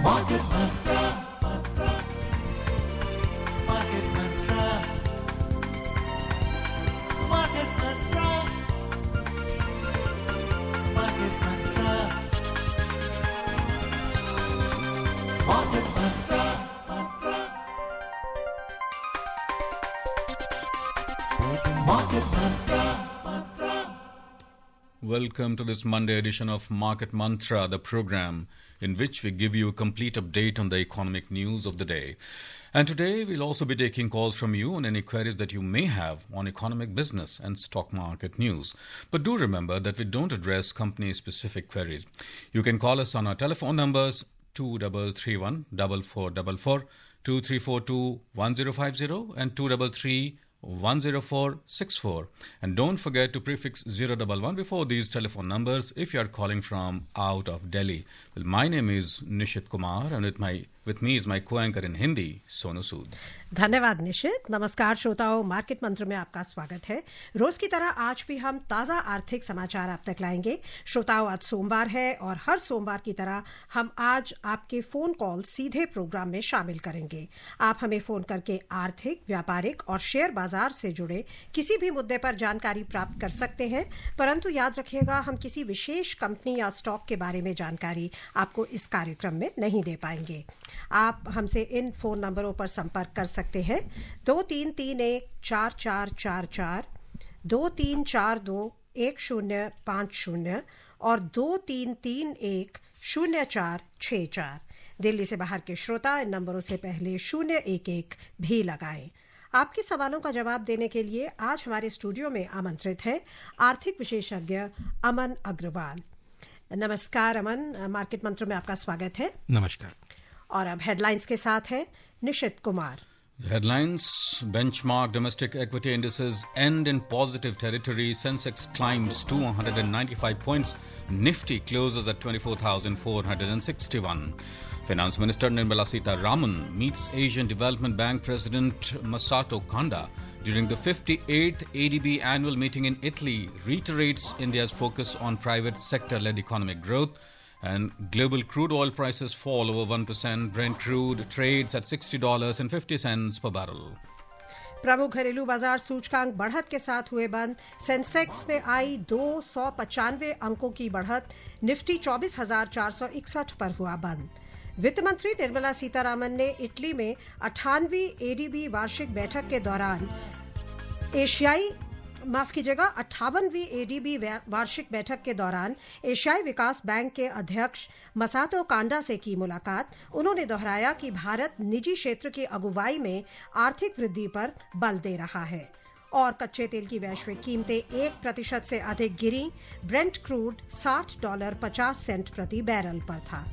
Market Mantra. Market Mantra. Market Mantra. Market Mantra. Market Mantra. Market Mantra. Welcome to this Monday edition of Market Mantra, the program in which we give you a complete update on the economic news of the day. And today we'll also be taking calls from you on any queries that you may have on economic, business and stock market news. But do remember that we don't address company-specific queries. You can call us on our telephone numbers 2331 4444, 2342 1050 and 2331 10464, and don't forget to prefix 011 before these telephone numbers if you are calling from out of Delhi. Well, my name is Nishit Kumar and with me is my co-anchor in Hindi, Sonu Sood. धन्यवाद निशित। नमस्कार श्रोताओं, market मंत्र में आपका स्वागत है। रोज की तरह आज भी हम ताज़ा आर्थिक समाचार आप तक लाएंगे। श्रोताओं, आज सोमवार है और हर सोमवार की तरह हम आज आपके फोन कॉल सीधे प्रोग्राम में शामिल करेंगे। आप हमें फोन करके आर्थिक, व्यापारिक और शेयर बाजार से जुड़े किसी भी मुद्दे पर जानकारी प्राप्त कर सकते हैं, परंतु याद रखिएगा हम किसी विशेष कंपनी या स्टॉक के बारे में जानकारी आपको इस कार्यक्रम में नहीं दे पाएंगे। आप हमसे इन फोन नंबरों पर संपर्क कर सकते हैं 23314444, 23421050 और 23310464। दिल्ली से बाहर के श्रोता इन नंबरों से पहले 011 भी लगाएं। आपके सवालों का जवाब देने के लिए आज हमारे स्टूडियो में आमंत्रित है आर्थिक विशेषज्ञ अमन अग्रवाल। नमस्कार अमन, मार्केट मंत्र में आपका स्वागत है। नमस्कार। और अब हेडलाइंस के साथ है निशित Kumar. The headlines: benchmark domestic equity indices end in positive territory. Sensex climbs 295 points. Nifty closes at 24,461. Finance Minister Nirmala Sitharaman meets Asian Development Bank President Masato Kanda during the 58th ADB annual meeting in Italy, reiterates India's focus on private sector-led economic growth. And global crude oil prices fall over 1%. Brent crude trades at $60.50 per barrel. प्रमुख घरेलू बाजार सूचकांक बढ़त के साथ हुए बंद। Sensex में आई 295 अंकों की बढ़त। निफ्टी 24,461 पर हुआ बंद। वित्त मंत्री निर्मला सीतारामन ने इटली में 98वीं एडीबी वार्षिक बैठक के दौरान 58वीं एडीबी वार्षिक बैठक के दौरान एशियाई विकास बैंक के अध्यक्ष मसातो कांडा से की मुलाकात। उन्होंने दोहराया कि भारत निजी क्षेत्र की अगुवाई में आर्थिक वृद्धि पर बल दे रहा है। और कच्चे तेल की वैश्विक कीमतें 1% से अधिक गिरी। ब्रेंट क्रूड $60.50 प्रति बैरल पर था।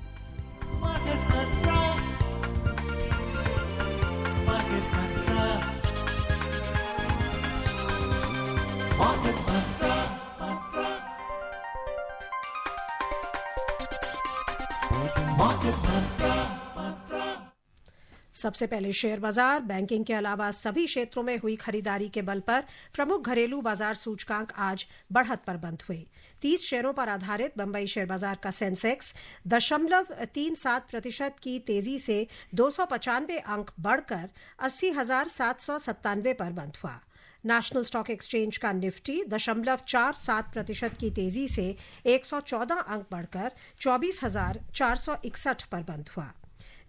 सबसे पहले शेयर बाजार। बैंकिंग के अलावा सभी क्षेत्रों में हुई खरीदारी के बल पर प्रमुख घरेलू बाजार सूचकांक आज बढ़त पर बंद हुए। 30 शेयरों पर आधारित बंबई शेयर बाजार का सेंसेक्स 0.37% की तेजी से 295 अंक बढ़कर 80,797 पर बंद हुआ। नेशनल स्टॉक एक्सचेंज का निफ्टी 0.47% की तेजी से 114 अंक बढ़कर 24,461 पर बंद हुआ।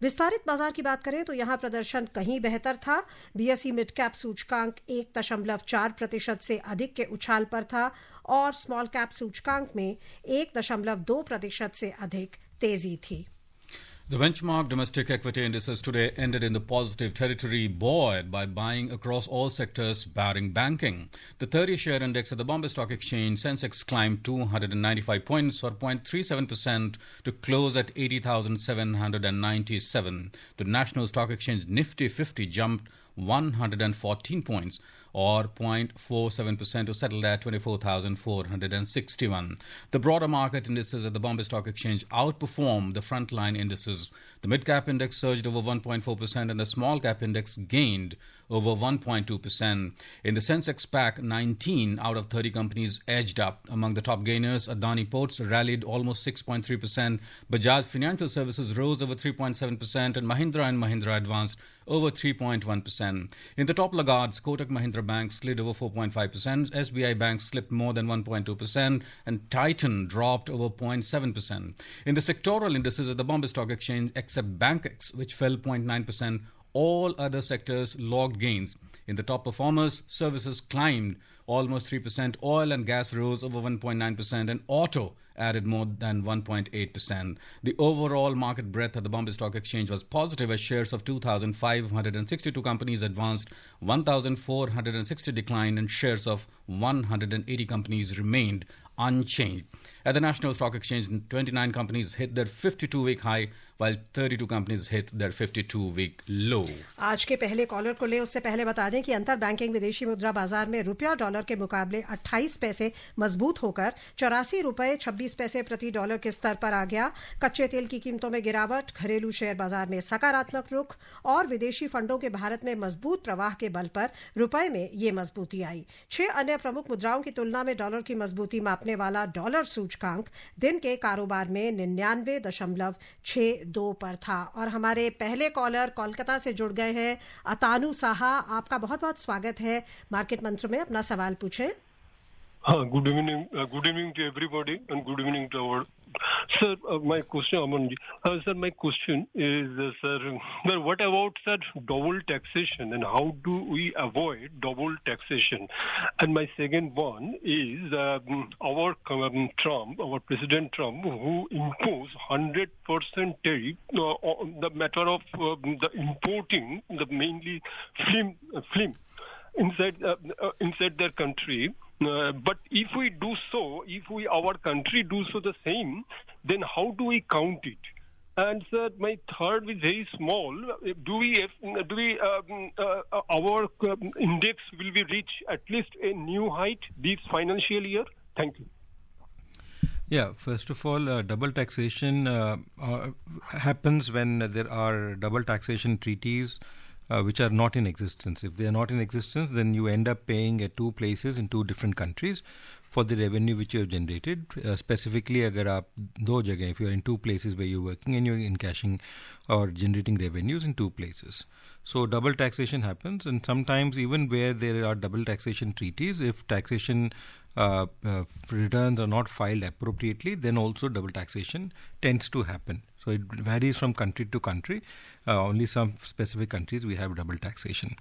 विस्तारित बाजार की बात करें तो यहां प्रदर्शन कहीं बेहतर था। बीएसई मिड कैप सूचकांक 1.4% से अधिक के उछाल पर था और स्मॉल कैप सूचकांक में 1.2% से अधिक तेजी थी। The benchmark domestic equity indices today ended in the positive territory, buoyed by buying across all sectors barring banking. The 30-share index at the Bombay Stock Exchange, Sensex, climbed 295 points or 0.37% to close at 80,797. The National Stock Exchange Nifty 50 jumped 114 points or 0.47% to settle at 24,461. The broader market indices at the Bombay Stock Exchange outperformed the frontline indices. The mid-cap index surged over 1.4% and the small-cap index gained over 1.2%. In the Sensex Pack, 19 out of 30 companies edged up. Among the top gainers, Adani Ports rallied almost 6.3%, Bajaj Financial Services rose over 3.7%, and Mahindra & Mahindra advanced over 3.1%. In the top laggards, Kotak Mahindra Bank slid over 4.5%, SBI Bank slipped more than 1.2%, and Titan dropped over 0.7%. In the sectoral indices at the Bombay Stock Exchange, except BankX, which fell 0.9%, all other sectors logged gains. In the top performers, services climbed almost 3%, oil and gas rose over 1.9%, and auto added more than 1.8%. The overall market breadth at the Bombay Stock Exchange was positive as shares of 2,562 companies advanced, 1,460 declined, and shares of 180 companies remained unchanged. At the National Stock Exchange, 29 companies hit their 52-week high, while 32 companies hit their 52-week low. आज के पहले collar को ले उससे पहले बता दें कि अंतर बैंकिंग विदेशी मुद्रा बाजार में रुपया डॉलर के मुकाबले 28 पैसे मजबूत होकर 84 रुपये 26 पैसे प्रति डॉलर के स्तर पर आ गया। कच्चे तेल की कीमतों में गिरावट, घरेलू शेयर बाजार में सकारात्मक रुख और विदेशी फंडों के भारत में मजबूत प्रवाह के बल पर रुपये में ये मजबूती आई। 6 अन्य प्रमुख मुद्राओं की तुलना में डॉलर की मजबूती मापने वाला डॉलर सूचकांक दिन के कारोबार में 99.62 पर था। और हमारे पहले कॉलर कोलकाता से जुड़ गए हैं, अतानु साहा, आपका बहुत बहुत स्वागत है मार्केट मंत्र में। अपना सवाल पूछें। Good evening to everybody, and good evening to our sir. My question, Amanji. Sir, my question is, sir, what about sir double taxation, and how do we avoid double taxation? And my second one is our Trump, our President Trump, who imposed 100% tariff on the matter of the importing the mainly film inside their country. But if we do so, our country do so the same, then how do we count it? And sir, my third is very small. Our index will be reach at least a new height this financial year? Thank you. Yeah, first of all, double taxation happens when there are double taxation treaties which are not in existence. If they are not in existence, then you end up paying at two places in two different countries for the revenue which you have generated. Specifically, agar aap do jagah, if you are in two places where you're working and you're encashing or generating revenues in two places. So double taxation happens, and sometimes even where there are double taxation treaties, if taxation returns are not filed appropriately, then also double taxation tends to happen. So it varies from country to country. Only some specific countries we have double taxation.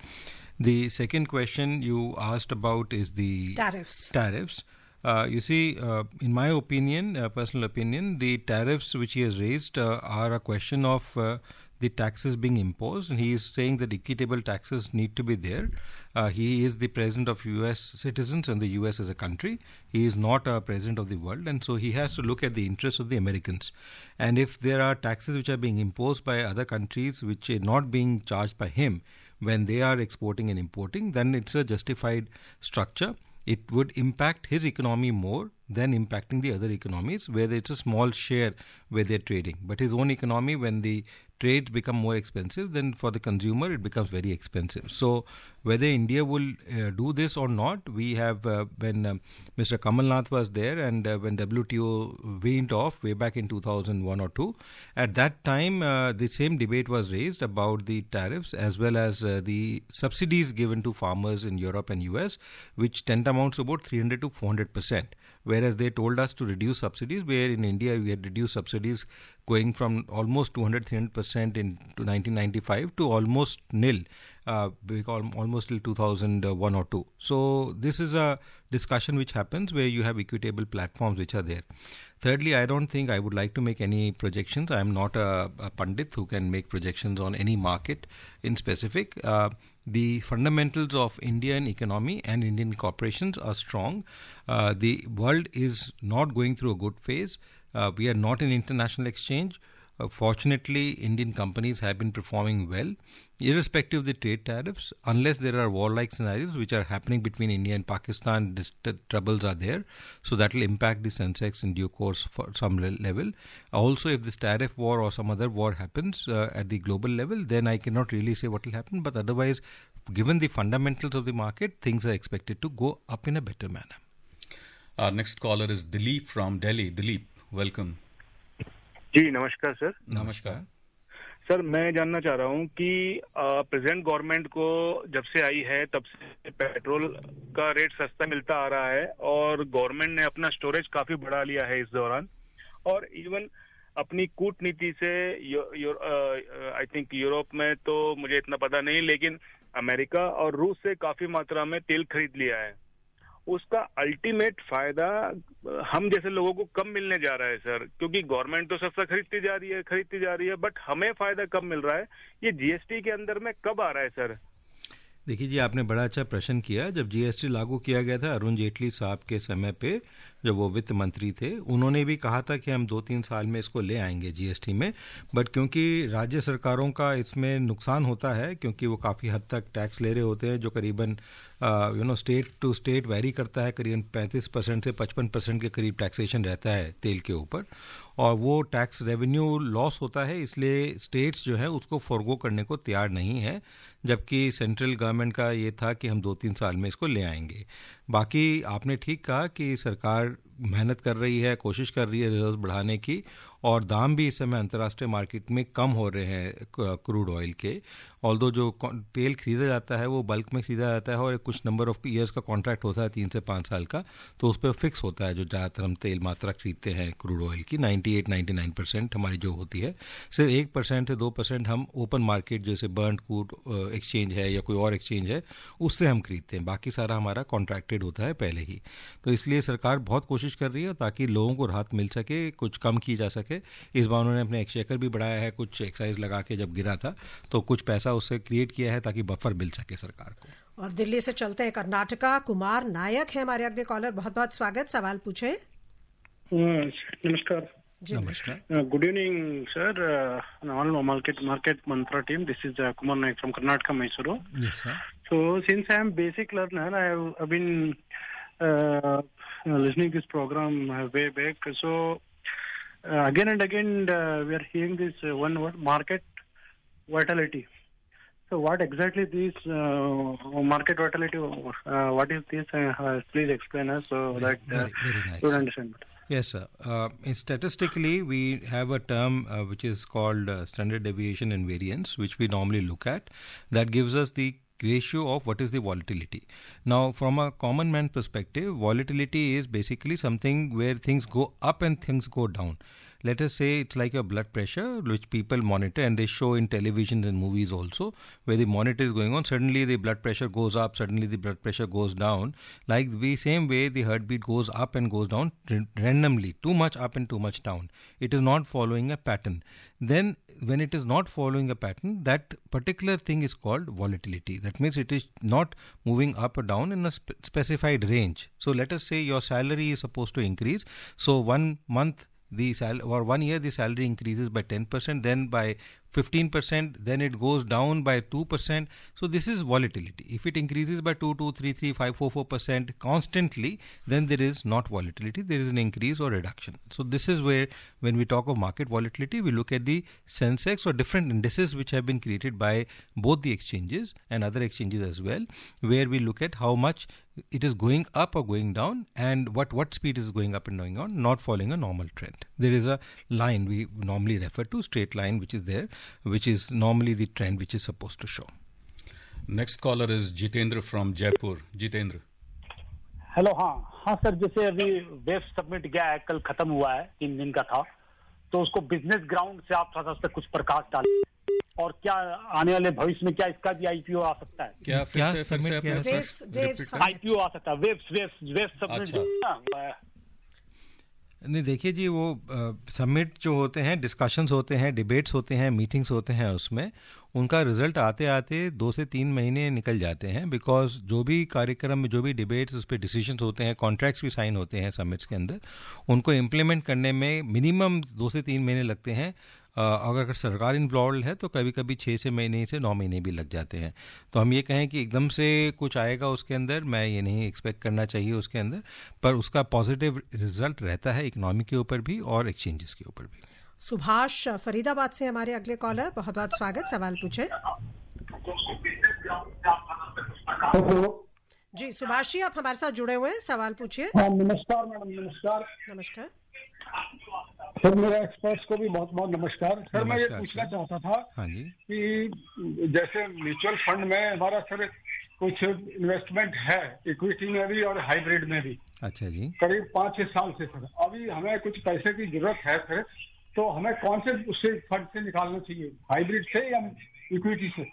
The second question you asked about is the tariffs. You see, in my opinion, personal opinion, the tariffs which he has raised are a question of the taxes being imposed, and he is saying that equitable taxes need to be there. He is the president of US citizens and the US as a country. He is not a president of the world, and so he has to look at the interests of the Americans. And if there are taxes which are being imposed by other countries which are not being charged by him when they are exporting and importing, then it's a justified structure. It would impact his economy more than impacting the other economies where it's a small share where they're trading. But his own economy, when the trades become more expensive, then for the consumer it becomes very expensive. So whether India will do this or not, we have when Mr. Kamal Nath was there, and when WTO weaned off way back in 2001 or 2, at that time the same debate was raised about the tariffs as well as the subsidies given to farmers in Europe and US, which tend to amount to about 300 to 400%. Whereas they told us to reduce subsidies, where in India we had reduced subsidies going from almost 200-300% in 1995 to almost nil, almost till 2001 or 2. So this is a discussion which happens where you have equitable platforms which are there. Thirdly, I don't think I would like to make any projections. I am not a pundit who can make projections on any market in specific. The fundamentals of Indian economy and Indian corporations are strong. The world is not going through a good phase. We are not in international exchange. Fortunately, Indian companies have been performing well, irrespective of the trade tariffs, unless there are warlike scenarios which are happening between India and Pakistan. Troubles are there, so that will impact the Sensex in due course for some level. Also, if this tariff war or some other war happens at the global level, then I cannot really say what will happen. But otherwise, given the fundamentals of the market, things are expected to go up in a better manner. Our next caller is Dilip from Delhi. Dilip, welcome. जी नमस्कार sir. नमस्कार sir, मैं जानना चाह रहा हूँ कि present government को जब से आई है तब से पेट्रोल का रेट सस्ता मिलता आ रहा है और गवर्नमेंट ने अपना स्टोरेज काफी बढ़ा लिया है इस दौरान, और इवन अपनी कूटनीति से आई थिंक यूरोप में तो मुझे इतना पता नहीं, लेकिन अमेरिका और रूस से काफी मात्रा में तेल खरीद लिया है। उसका अल्टीमेट फायदा हम जैसे लोगों को कब मिलने जा रहा है सर? क्योंकि गवर्नमेंट तो सस्ता खरीदती जा रही है, बट हमें फायदा कब मिल रहा है? ये जीएसटी के अंदर में कब आ रहा है सर? देखिए जी, आपने बड़ा अच्छा प्रश्न किया। जब जीएसटी लागू किया गया था अरुण जेटली साहब के समय पे, जब वो वित्त मंत्री थे, उन्होंने भी कहा था कि हम 2-3 साल में इसको ले आएंगे जीएसटी में। बट क्योंकि राज्य सरकारों का इसमें नुकसान होता है, क्योंकि वो काफ़ी हद तक टैक्स ले रहे होते हैं, जो करीबन स्टेट टू स्टेट वेरी करता है, करीबन 35% से 55% के करीब टैक्सेशन रहता है तेल के ऊपर, और वो टैक्स रेवेन्यू लॉस होता है, इसलिए स्टेट्स जो है उसको फॉरगो करने को तैयार नहीं है, जबकि सेंट्रल गवर्नमेंट का ये था कि हम 2-3 साल में इसको ले आएंगे। बाकी आपने ठीक कहा कि सरकार मेहनत कर रही है, कोशिश कर रही है रिजर्व बढ़ाने की, और दाम भी इस समय अंतर्राष्ट्रीय मार्केट में कम हो रहे हैं क्रूड ऑयल के। ऑल्दो जो तेल खरीदा जाता है वो बल्क में खरीदा जाता है और कुछ नंबर ऑफ ईयर्स का कॉन्ट्रैक्ट होता है 3 से 5 साल का, तो उस पर फिक्स होता है जो ज़्यादातर हम तेल मात्रा खरीदते हैं क्रूड ऑयल की। 98-99% हमारी जो होती है, सिर्फ 1% से 2% हम ओपन मार्केट जैसे बर्न क्रूड एक्सचेंज है या कोई और एक्सचेंज है उससे हम खरीदते हैं, बाकी सारा हमारा कॉन्ट्रैक्टेड होता है पहले ही। तो इसलिए सरकार बहुत कोशिश कर रही है ताकि लोगों को राहत मिल सके, कुछ कम की जा सके। इस बार उन्होंने अपने एक्सचेकर भी बढ़ाया है, कुछ एक्साइज लगा के जब गिरा था तो कुछ पैसा उससे क्रिएट किया है ताकि बफर मिल सके सरकार को। और दिल्ली से चलते हैं कर्नाटका। कुमार नायक है हमारे अगले कॉलर, बहुत बहुत स्वागत, सवाल पूछे। नमस्कार। नमस्कार। Good evening sir, all market Mantra team, this is Kumar Nayak from Karnataka, Mysuru. Yes sir. So since I am basic learner, I have been listening this program way back. So again and again we are hearing this one word, market volatility. So what exactly this market volatility? What is this? Please explain us so that very nice. we understand better. Yes, sir. Statistically, we have a term which is called standard deviation and variance, which we normally look at. That gives us the ratio of what is the volatility. Now, from a common man perspective, volatility is basically something where things go up and things go down. Let us say it's like your blood pressure, which people monitor, and they show in television and movies also, where the monitor is going on. Suddenly the blood pressure goes up, suddenly the blood pressure goes down. Like the same way the heartbeat goes up and goes down randomly, too much up and too much down. It is not following a pattern. Then when it is not following a pattern, that particular thing is called volatility. That means it is not moving up or down in a specified range. So let us say your salary is supposed to increase. So 1 month or 1 year the salary increases by 10%, then by 15%, then it goes down by 2%. So this is volatility. If it increases by 2, 3, 3, 5, 4, 4% constantly, then there is not volatility, there is an increase or reduction. So this is where when we talk of market volatility, we look at the Sensex or different indices which have been created by both the exchanges and other exchanges as well, where we look at how much it is going up or going down and what speed is going up and going on, not following a normal trend. There is a line we normally refer to, straight line, which is there, which is normally the trend which is supposed to show. Next caller is Jitendra from Jaipur. Jitendra. Hello. हाँ sir, जैसे अभी web submit गया है, कल खत्म हुआ है, 3 दिन का था, तो उसको बिजनेस ग्राउंड से आप थोड़ा सा कुछ प्रकाश डालें, और क्या आने वाले भविष्य में क्या इसका भी आईपीओ आ सकता है? क्या सबमिट किया है? आईपीओ आ सकता है, वेब सबमिट। नहीं, देखिए जी, वो सबमिट जो होते हैं, डिस्कशंस होते हैं, डिबेट्स होते हैं, मीटिंग्स होते हैं, उसमें उनका रिजल्ट आते आते 2 से 3 महीने निकल जाते हैं, बिकॉज जो भी कार्यक्रम में जो भी डिबेट्स उस पर डिसीजंस होते हैं, कॉन्ट्रैक्ट्स भी साइन होते हैं समिट्स के अंदर, उनको इम्प्लीमेंट करने में मिनिमम 2 से 3 महीने लगते हैं। अगर सरकार इन्वॉल्व है तो कभी कभी 6 से 9 महीने भी लग जाते हैं। तो हम ये कहें कि एकदम से कुछ आएगा उसके अंदर, मैं ये नहीं एक्सपेक्ट करना चाहिए उसके अंदर, पर उसका पॉजिटिव रिजल्ट रहता है इकोनॉमी के ऊपर भी और एक्सचेंजेस के ऊपर भी। सुभाष फरीदाबाद से हमारे अगले कॉलर, बहुत बहुत स्वागत, सवाल पूछे। जी सुभाष जी, आप हमारे साथ जुड़े हुए हैं, सवाल पूछिए। नमस्कार मैडम, नमस्कार। नमस्कार सर, मेरा एक्सपर्ट्स को भी बहुत बहुत नमस्कार। सर मैं ये नमस्कार, पूछना सर। चाहता था हाँ जी। कि जैसे म्यूचुअल फंड में हमारा सर कुछ इन्वेस्टमेंट है, इक्विटी में भी और हाइब्रिड में भी, अच्छा जी। करीब 5-6 साल से सर। अभी हमें कुछ पैसे की जरूरत है सर, तो हमें कौन से उससे फंड से निकालना चाहिए, हाइब्रिड से या इक्विटी से?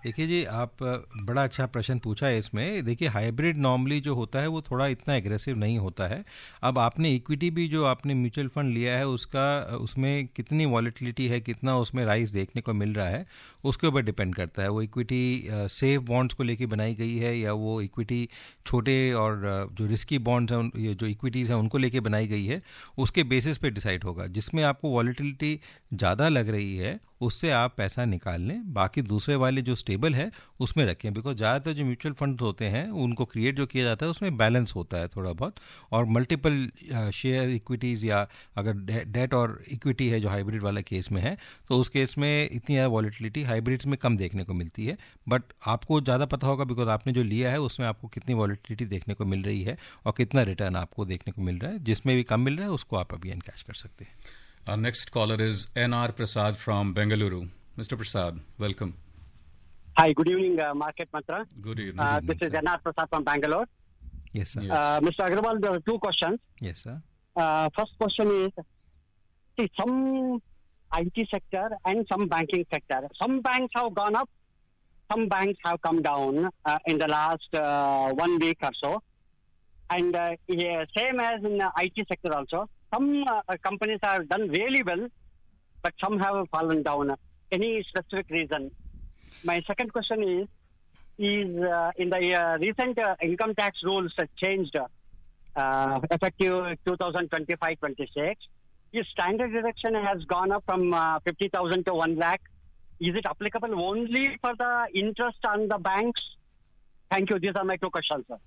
देखिए जी, आप बड़ा अच्छा प्रश्न पूछा है इसमें। देखिए, हाइब्रिड नॉर्मली जो होता है वो थोड़ा इतना एग्रेसिव नहीं होता है। अब आपने इक्विटी भी जो आपने म्यूचुअल फंड लिया है उसका, उसमें कितनी वॉलेटिलिटी है, कितना उसमें राइज देखने को मिल रहा है, उसके ऊपर डिपेंड करता है। वो इक्विटी सेफ बॉन्ड्स को लेके बनाई गई है या वो इक्विटी छोटे और जो रिस्की बॉन्ड्स हैं, ये जो इक्विटीज़ हैं उनको लेके बनाई गई है, उसके बेसिस पे डिसाइड होगा। जिसमें आपको वॉलेटिलिटी ज़्यादा लग रही है उससे आप पैसा निकाल लें, बाकी दूसरे वाले जो स्टेबल है उसमें रखें। बिकॉज ज़्यादातर जो म्यूचुअल फंड्स होते हैं उनको क्रिएट जो किया जाता है उसमें बैलेंस होता है थोड़ा बहुत, और मल्टीपल शेयर इक्विटीज़ या अगर डेट और इक्विटी है जो हाइब्रिड वाला केस में है, तो उस केस में इतनी ज़्यादा वॉलेटिलिटी हाइब्रिड्स में कम देखने को मिलती है। बट आपको ज़्यादा पता होगा बिकॉज आपने जो लिया है उसमें आपको कितनी वॉलेटिलिटी देखने को मिल रही है और कितना रिटर्न आपको देखने को मिल रहा है। जिसमें भी कम मिल रहा है उसको आप अभी एनकैश कर सकते हैं। Our next caller is N.R. Prasad from Bengaluru. Mr. Prasad, welcome. Hi, good evening, Market Mantra. Good evening. This is N.R. Prasad from Bangalore. Yes, sir. Mr. Agarwal, there are two questions. Yes, sir. First question is, see, some IT sector and some banking sector. Some banks have gone up, some banks have come down in the last 1 week or so. And same as in the IT sector also. Some companies have done really well, but some have fallen down. Any specific reason? My second question is in the recent income tax rules that changed effective 2025-26, is standard deduction has gone up from 50,000 to 1 lakh. Is it applicable only for the interest on the banks? Thank you. These are my two questions, sir.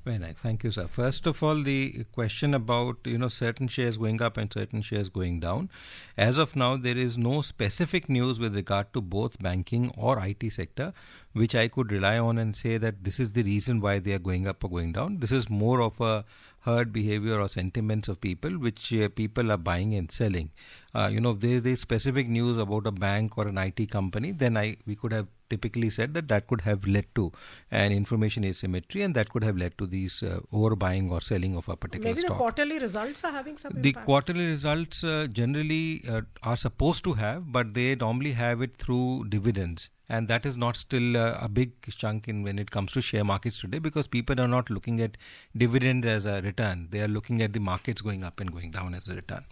Very nice. Thank you, sir. First of all, the question about, certain shares going up and certain shares going down. As of now, there is no specific news with regard to both banking or IT sector, which I could rely on and say that this is the reason why they are going up or going down. This is more of a herd behavior or sentiments of people, which people are buying and selling. If there is specific news about a bank or an IT company, then we could have typically said that could have led to an information asymmetry, and that could have led to these overbuying or selling of a particular Maybe stock. the quarterly results are having some The impact. quarterly results generally are supposed to have, but they normally have it through dividends. And that is not still a big chunk in when it comes to share markets today, because people are not looking at dividends as a return. They are looking at the markets going up and going down as a return.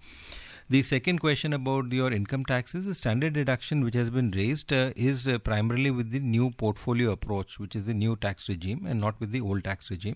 The second question about your income taxes, the standard deduction which has been raised is primarily with the new portfolio approach, which is the new tax regime, and not with the old tax regime.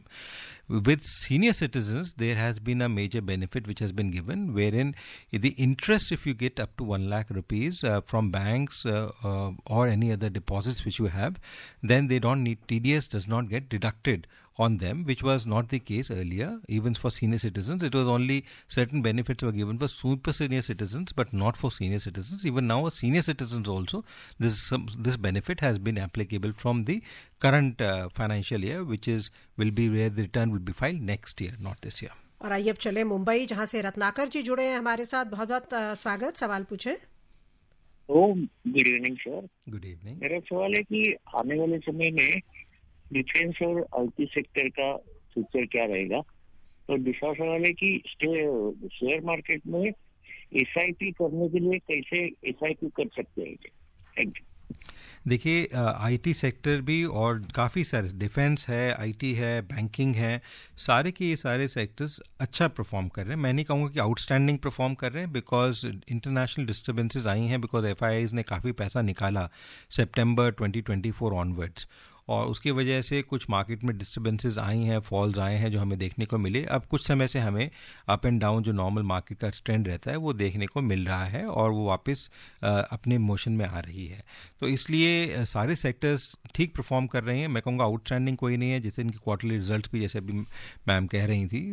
With senior citizens, there has been a major benefit which has been given, wherein the interest, if you get up to 1 lakh rupees from banks or any other deposits which you have, then they don't need, TDS does not get deducted on them, which was not the case earlier. Even for senior citizens, it was only certain benefits were given for super senior citizens, but not for senior citizens. Even now, senior citizens also, this benefit has been applicable from the current financial year, which is will be where the return will be filed next year, not this year. और आइए अब चले मुंबई, जहां से रत्नाकर जी जुड़े हैं हमारे साथ। बहुत बहुत स्वागत, सवाल पूछे। Good evening sir. Good evening. मेरा सवाल है कि आने वाले समय में डिफेंस और आईटी सेक्टर का फ्यूचर क्या रहेगा, तो दूसरा सवाल है कि शेयर मार्केट में एसआईपी करने के लिए कैसे एसआईपी कर सकते हैं। Thank you. देखिए, आईटी सेक्टर भी और काफ़ी सारे, डिफेंस है, आईटी है, बैंकिंग है, सारे के ये सारे सेक्टर्स अच्छा परफॉर्म कर रहे हैं। मैं नहीं कहूँगा कि आउटस्टैंडिंग परफॉर्म कर रहे हैं, बिकॉज इंटरनेशनल डिस्टर्बेंसेस आई हैं, बिकॉज एफआईआईज ने काफ़ी पैसा निकाला सितंबर 2024 ऑनवर्ड्स, और उसकी वजह से कुछ मार्केट में डिस्टर्बेंसेस आई हैं, फॉल्स आए हैं जो हमें देखने को मिले। अब कुछ समय से हमें अप एंड डाउन जो नॉर्मल मार्केट का ट्रेंड रहता है वो देखने को मिल रहा है और वो वापस अपने मोशन में आ रही है। तो इसलिए सारे सेक्टर्स ठीक परफॉर्म कर रहे हैं। मैं कहूँगा आउटस्टैंडिंग कोई नहीं है, जैसे इनके क्वार्टरली रिजल्ट्स भी जैसे अभी मैम कह रही थी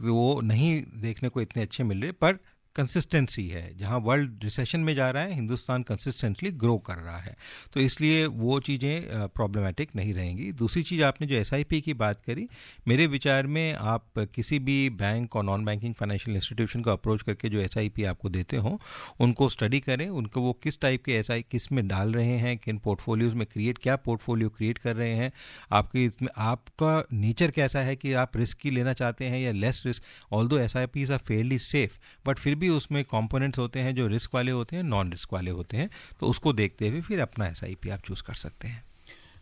वो नहीं देखने को इतने अच्छे मिल रहे, पर कंसिस्टेंसी है। जहां वर्ल्ड रिसेशन में जा रहा है, हिंदुस्तान कंसिस्टेंटली ग्रो कर रहा है, तो इसलिए वो चीज़ें प्रॉब्लमेटिक नहीं रहेंगी। दूसरी चीज़, आपने जो SIP की बात करी, मेरे विचार में आप किसी भी बैंक और नॉन बैंकिंग फाइनेंशियल इंस्टीट्यूशन को अप्रोच करके जो SIP आपको देते हों उनको स्टडी करें, उनको वो किस टाइप के SIP किस में डाल रहे हैं, किन पोर्टफोलियोज़ में क्या पोर्टफोलियो क्रिएट कर रहे हैं, आपकी इसमें आपका नेचर कैसा है कि आप रिस्क ही लेना चाहते हैं या less risk. Although SIPs are fairly safe, but फिर भी उसमें कंपोनेंट्स होते हैं जो रिस्क वाले होते हैं, नॉन रिस्क वाले होते हैं, तो उसको देखते हुए फिर अपना SIP आप चूज कर सकते हैं।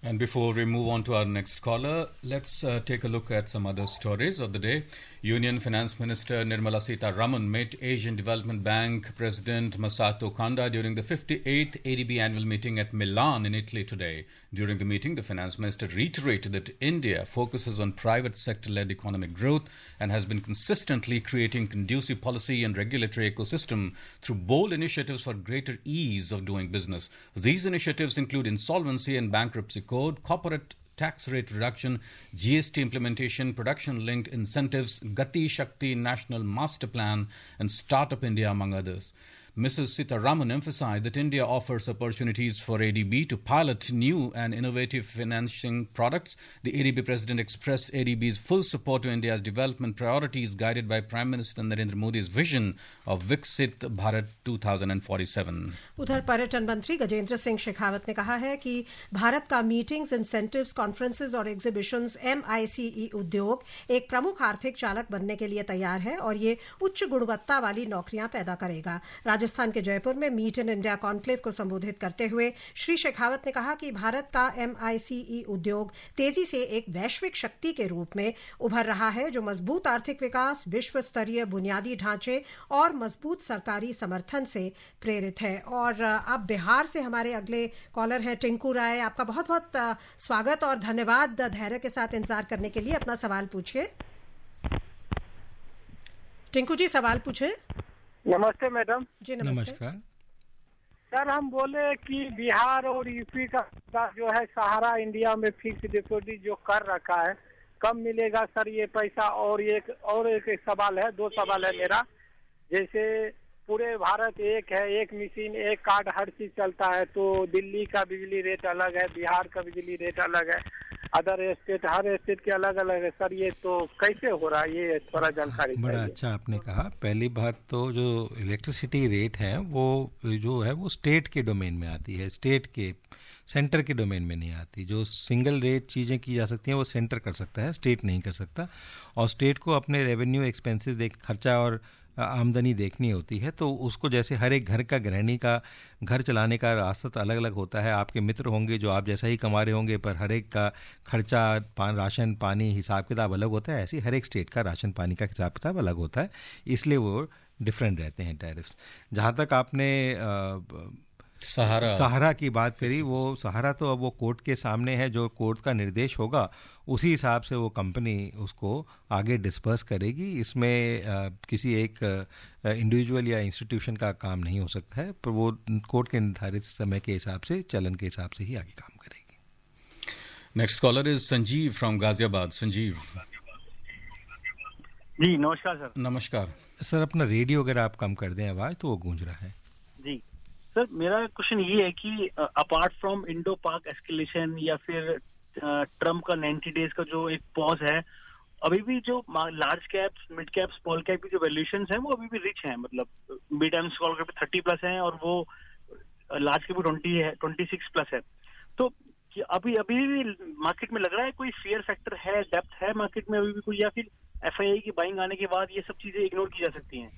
And before we move on to our next caller, let's take a look at some other stories of the day. Union Finance Minister Nirmala Sitharaman met Asian Development Bank President Masato Kanda during the 58th ADB annual meeting at Milan in Italy today. During the meeting, the Finance Minister reiterated that India focuses on private sector-led economic growth and has been consistently creating conducive policy and regulatory ecosystem through bold initiatives for greater ease of doing business. These initiatives include insolvency and bankruptcy code, corporate tax rate reduction, GST implementation, production-linked incentives, Gati Shakti National Master Plan, and Startup India, among others. Mrs. Sitharaman emphasized that India offers opportunities for ADB to pilot new and innovative financing products. The ADB president expressed ADB's full support to India's development priorities guided by Prime Minister Narendra Modi's vision of Viksit Bharat 2047. उधर पर्यटन मंत्री गजेंद्र सिंह शेखावत ने कहा है कि भारत का meetings, incentives, conferences और exhibitions MICE उद्योग एक प्रमुख आर्थिक चालक बनने के लिए तैयार है और ये उच्च गुणवत्ता वाली नौकरियां पैदा करेगा। राजस्थान के जयपुर में मीट इन इंडिया कॉन्क्लेव को संबोधित करते हुए श्री शेखावत ने कहा कि भारत का MICE उद्योग तेजी से एक वैश्विक शक्ति के रूप में उभर रहा है जो मजबूत आर्थिक विकास, विश्व स्तरीय बुनियादी ढांचे और मजबूत सरकारी समर्थन से प्रेरित है। और अब बिहार से हमारे अगले कॉलर हैं टिंकू राय। आपका बहुत बहुत स्वागत और धन्यवाद धैर्य के साथ इंतजार करने के लिए। अपना सवाल पूछिए। टिंकू जी, सवाल पूछिए। नमस्ते मैडम जी। नमस्कार सर। हम बोले कि बिहार और यूपी का जो है सहारा इंडिया में फिक्स डिपॉजिट जो कर रखा है, कब मिलेगा सर ये पैसा? और एक सवाल है, दो सवाल है मेरा। जैसे पूरे भारत एक है, एक मशीन, एक कार्ड, हर चीज चलता है, तो दिल्ली का बिजली रेट अलग है, बिहार का बिजली रेट अलग है, अदर स्टेट, हर स्टेट के अलग अलग है। सर ये तो कैसे हो रहा है, ये थोड़ा जानकारी चाहिए। बड़ा अच्छा आपने कहा। पहली बात तो जो इलेक्ट्रिसिटी रेट है वो जो है वो स्टेट के डोमेन में आती है, स्टेट के सेंटर के डोमेन में नहीं आती। जो सिंगल रेट चीज़ें की जा सकती हैं वो सेंटर कर सकता है, स्टेट नहीं कर सकता। और स्टेट को अपने रेवेन्यू एक्सपेंसेस खर्चा और आमदनी देखनी होती है, तो उसको जैसे हर एक घर का गृहिणी का घर चलाने का रास्ता तो अलग अलग होता है। आपके मित्र होंगे जो आप जैसा ही कमा रहे होंगे, पर हर एक का खर्चा, राशन पानी हिसाब किताब अलग होता है। ऐसे ही हर एक स्टेट का राशन पानी का हिसाब किताब अलग होता है, इसलिए वो डिफरेंट रहते हैं टैरिफ्स। जहाँ तक आपने सहारा की बात करी, वो सहारा तो अब वो कोर्ट के सामने है, जो कोर्ट का निर्देश होगा उसी हिसाब से वो कंपनी उसको आगे डिस्पर्स करेगी। इसमें किसी एक इंडिविजुअल या इंस्टीट्यूशन का काम नहीं हो सकता है, पर वो कोर्ट के निर्धारित समय के हिसाब से, चलन के हिसाब से ही आगे काम करेगी। Next caller is Sanjeev from Ghaziabad. Sanjeev ji, नमस्कार सर। नमस्कार सर, अपना रेडियो अगर आप कम कर दें आवाज, तो वो गूंज रहा है। जी सर, मेरा क्वेश्चन ये है कि अपार्ट फ्रॉम इंडो पाक एस्केलेशन या फिर ट्रम्प का 90 डेज का जो एक पॉज है, अभी भी जो large caps, mid caps, small cap की जो वैल्यूएशंस हैं वो अभी भी रिच हैं। मतलब मिड एंड स्मॉल कैप 30+ हैं और वो लार्ज कैप 26+ है। तो अभी भी मार्केट में लग रहा है कोई फियर फैक्टर है, डेप्थ है मार्केट में अभी भी कोई, या फिर FII की बाइंग आने के बाद ये सब चीजें इग्नोर की जा सकती हैं?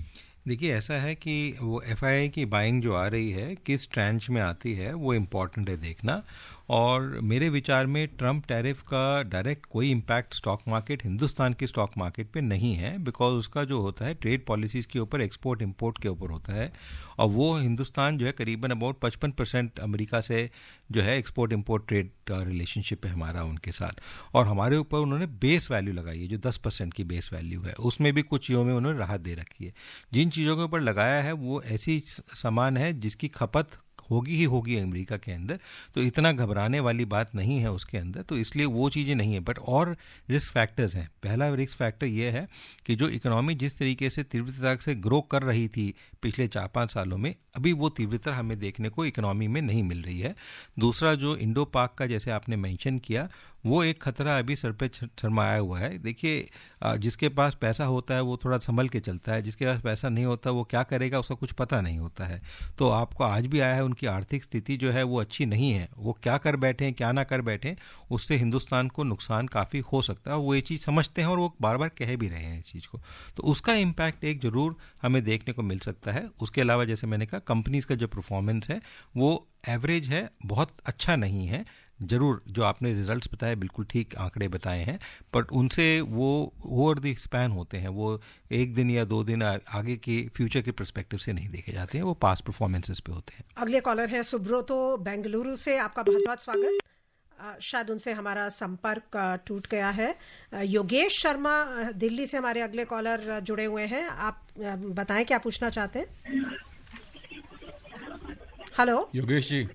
देखिए, ऐसा है कि वो FII की बाइंग जो आ रही है किस ट्रेंच में आती है वो इम्पॉर्टेंट है देखना। और मेरे विचार में ट्रम्प टैरिफ का डायरेक्ट कोई इम्पैक्ट स्टॉक मार्केट, हिंदुस्तान के स्टॉक मार्केट पे नहीं है, बिकॉज उसका जो होता है ट्रेड पॉलिसीज़ के ऊपर, एक्सपोर्ट इंपोर्ट के ऊपर होता है, और वो हिंदुस्तान जो है करीबन अबाउट 55% अमेरिका से जो है एक्सपोर्ट इंपोर्ट ट्रेड रिलेशनशिप है हमारा उनके साथ, और हमारे ऊपर उन्होंने बेस वैल्यू लगाई है जो 10% की बेस वैल्यू है, उसमें भी कुछ चीज़ों में उन्होंने राहत दे रखी है। जिन चीज़ों के ऊपर लगाया है वो ऐसी सामान है जिसकी खपत होगी ही होगी अमेरिका के अंदर, तो इतना घबराने वाली बात नहीं है उसके अंदर, तो इसलिए वो चीज़ें नहीं है। बट और रिस्क फैक्टर्स हैं। पहला रिस्क फैक्टर ये है कि जो इकोनॉमी जिस तरीके से तीव्रता से ग्रो कर रही थी पिछले 4-5 सालों में, अभी वो तीव्रता हमें देखने को इकोनॉमी में नहीं मिल रही है। दूसरा जो इंडो पाक का जैसे आपने मेंशन किया, वो एक खतरा अभी सर पे शर्माया हुआ है। देखिए, जिसके पास पैसा होता है वो थोड़ा संभल के चलता है, जिसके पास पैसा नहीं होता वो क्या करेगा उसका कुछ पता नहीं होता है। तो आपको आज भी आया है उनकी आर्थिक स्थिति जो है वो अच्छी नहीं है, वो क्या कर बैठे हैं क्या ना कर बैठे हैं, उससे हिंदुस्तान को नुकसान काफ़ी हो सकता है। वो ये चीज़ समझते हैं और वो बार बार कह भी रहे हैं इस चीज़ को, तो उसका इम्पैक्ट एक ज़रूर हमें देखने को मिल सकता है। उसके अलावा जैसे मैंने कहा, कंपनीज़ का जो परफॉर्मेंस है वो एवरेज है, बहुत अच्छा नहीं है। ज़रूर जो आपने रिजल्ट्स बताए बिल्कुल ठीक आंकड़े बताए हैं, बट उनसे वो ओवर द स्पैन होते हैं, वो एक दिन या 2 दिन आगे के फ्यूचर के पर्सपेक्टिव से नहीं देखे जाते हैं, वो पास्ट परफॉर्मेंसेस पे होते हैं। अगले कॉलर है सुब्रतो बेंगलुरु से, आपका बहुत बहुत स्वागत। शायद उनसे हमारा संपर्क टूट गया है। योगेश शर्मा दिल्ली से हमारे अगले कॉलर जुड़े हुए हैं, आप बताएं क्या पूछना चाहते हैं। हेलो योगेश जी।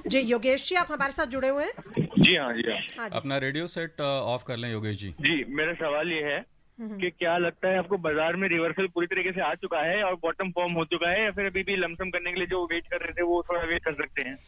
जी योगेश जी, आप हमारे साथ जुड़े हुए हैं। जी हाँ, जी हाँ। अपना रेडियो सेट ऑफ कर लें योगेश जी। जी, मेरा सवाल ये है कि क्या लगता है आपको बाजार में रिवर्सल पूरी तरीके से आ चुका है और बॉटम फॉर्म हो चुका है, या फिर अभी भी लमसम करने के लिए जो वेट कर रहे थे वो थोड़ा वेट कर सकते हैं?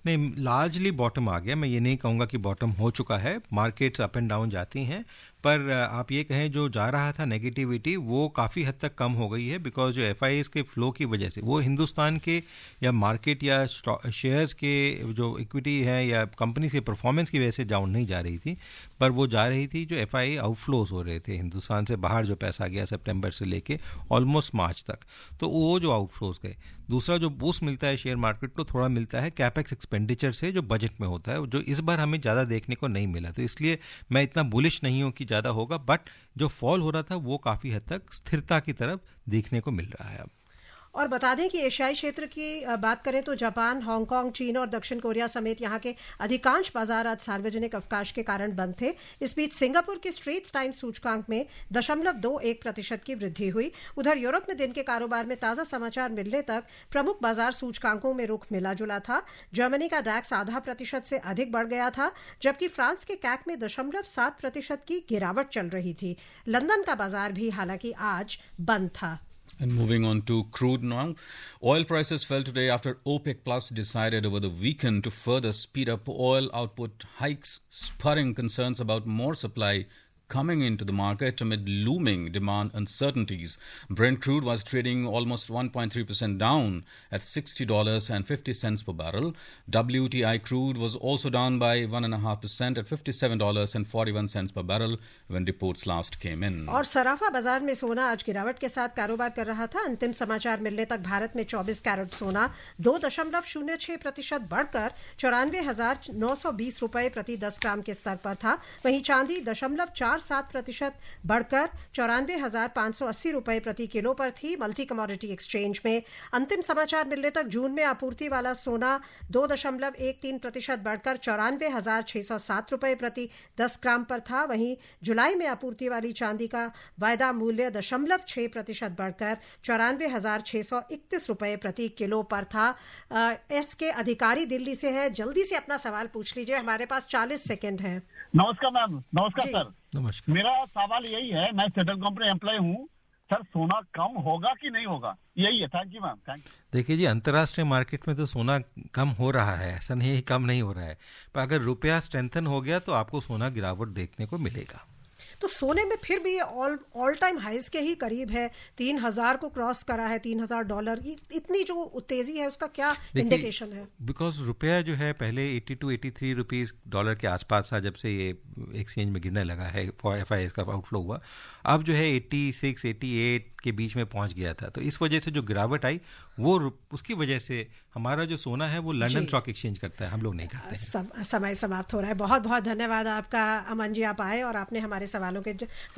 नहीं, लार्जली बॉटम आ गया। मैं ये नहीं कहूँगा कि बॉटम हो चुका है, मार्केट्स अप एंड डाउन जाती हैं, पर आप ये कहें जो जा रहा था नेगेटिविटी वो काफ़ी हद तक कम हो गई है, बिकॉज जो FIIs के फ्लो की वजह से वो हिंदुस्तान के या मार्केट या शेयर्स के जो इक्विटी है या कंपनी के परफॉर्मेंस की वजह से डाउन नहीं जा रही थी, पर वो जा रही थी जो FII आउटफ्लोज हो रहे थे हिंदुस्तान से बाहर, जो पैसा गया सितंबर से लेके ऑलमोस्ट मार्च तक, तो वो जो आउटफ्लोज गए। दूसरा जो बूस्ट मिलता है शेयर मार्केट को थोड़ा मिलता है कैपेक्स एक्सपेंडिचर से, जो बजट में होता है, जो इस बार हमें ज़्यादा देखने को नहीं मिला, तो इसलिए मैं इतना बुलिश नहीं हूँ कि ज़्यादा होगा, बट जो फॉल हो रहा था वो काफ़ी हद तक स्थिरता की तरफ देखने को मिल रहा है अब। और बता दें कि एशियाई क्षेत्र की बात करें तो जापान, हांगकांग, चीन और दक्षिण कोरिया समेत यहां के अधिकांश बाजार आज सार्वजनिक अवकाश के कारण बंद थे। इस बीच सिंगापुर के स्ट्रेट्स टाइम्स सूचकांक में 0.21% की वृद्धि हुई। उधर यूरोप में दिन के कारोबार में ताजा समाचार मिलने तक प्रमुख बाजार सूचकांकों में रुख मिला जुला था। जर्मनी का डैक्स 0.5% से अधिक बढ़ गया था, जबकि फ्रांस के कैक में 0.7% की गिरावट चल रही थी। लंदन का बाजार भी हालांकि आज बंद था। And moving on to crude now. Oil prices fell today after OPEC Plus decided over the weekend to further speed up oil output hikes, spurring concerns about more supply coming into the market amid looming demand uncertainties. Brent crude was trading almost 1.3% down at $60.50 per barrel. WTI crude was also down by 1.5% at $57.41 per barrel when reports last came in. और सराफा बाजार में सोना आज गिरावट के साथ कारोबार कर रहा था। अंतिम समाचार मिलने तक भारत में 24 कैरेट सोना 2.06% बढ़कर 94,920 रुपए प्रति 10 ग्राम के स्तर पर था। वहीं चांदी 0.47% बढ़कर 94,580 रुपए प्रति किलो पर थी। मल्टी कमोडिटी एक्सचेंज में अंतिम समाचार मिलने तक जून में आपूर्ति वाला सोना 2.13% बढ़कर 94,607 रुपए प्रति 10 ग्राम पर था। वहीं जुलाई में आपूर्ति वाली चांदी का वायदा मूल्य 0.6% बढ़कर 94,631 रुपए प्रति किलो पर था। एस के अधिकारी दिल्ली से है, जल्दी से अपना सवाल पूछ लीजिए, हमारे पास 40 सेकेंड है। नमस्कार मैम। नमस्कार सर। नमस्कार। मेरा सवाल यही है, मैं सेंट्रल कंपनी एम्प्लॉय हूँ सर, सोना कम होगा कि नहीं होगा, यही है। Thank you ma'am. Thank you. देखिए जी, अंतर्राष्ट्रीय मार्केट में तो सोना कम हो रहा है, ऐसा नहीं है कम नहीं हो रहा है, पर अगर रुपया स्ट्रेंथन हो गया तो आपको सोना गिरावट देखने को मिलेगा। तो सोने में फिर भी ऑल टाइम हाइज के ही करीब है, 3,000 को क्रॉस करा है, $3,000। इतनी जो तेजी है उसका क्या इंडिकेशन है? बिकॉज रुपया जो है पहले 82-83 रुपीस डॉलर के आसपास था जब से ये एक्सचेंज में गिरने लगा है, FIIs का आउटफ्लो हुआ। अब जो है 86-88 के बीच में पहुंच गया था। तो इस वजह से जो गिरावट आई वो उसकी वजह से हमारा जो सोना है वो लंदन स्टॉक एक्सचेंज करता है, हम लोग नहीं करते हैं। समय समाप्त हो रहा है। बहुत बहुत धन्यवाद आपका अमन जी, आप आए और आपने हमारे सवालों के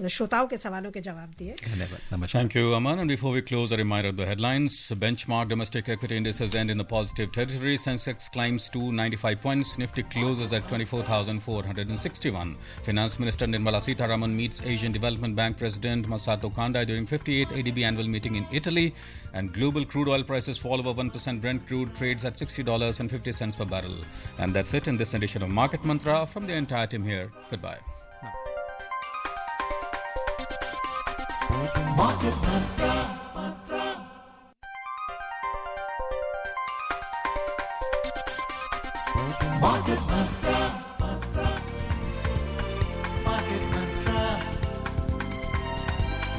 श्रोताओं के सवालों के जवाब दिए। धन्यवाद, नमस्कार। Thank you, Aman. And before we close, a reminder of the headlines. Benchmark domestic equity indices end in the positive territory. Sensex climbs to 95 points. Nifty closes at 24,461. Finance Minister Nirmala Sitharaman meets Asian Development Bank President Masato Kanda during 58th ADB annual meeting in Italy. And global crude oil prices fall over 1%. Brent crude trades at $60.50 per barrel. And that's it in this edition of Market Mantra. From the entire team here, goodbye. Market Mantra.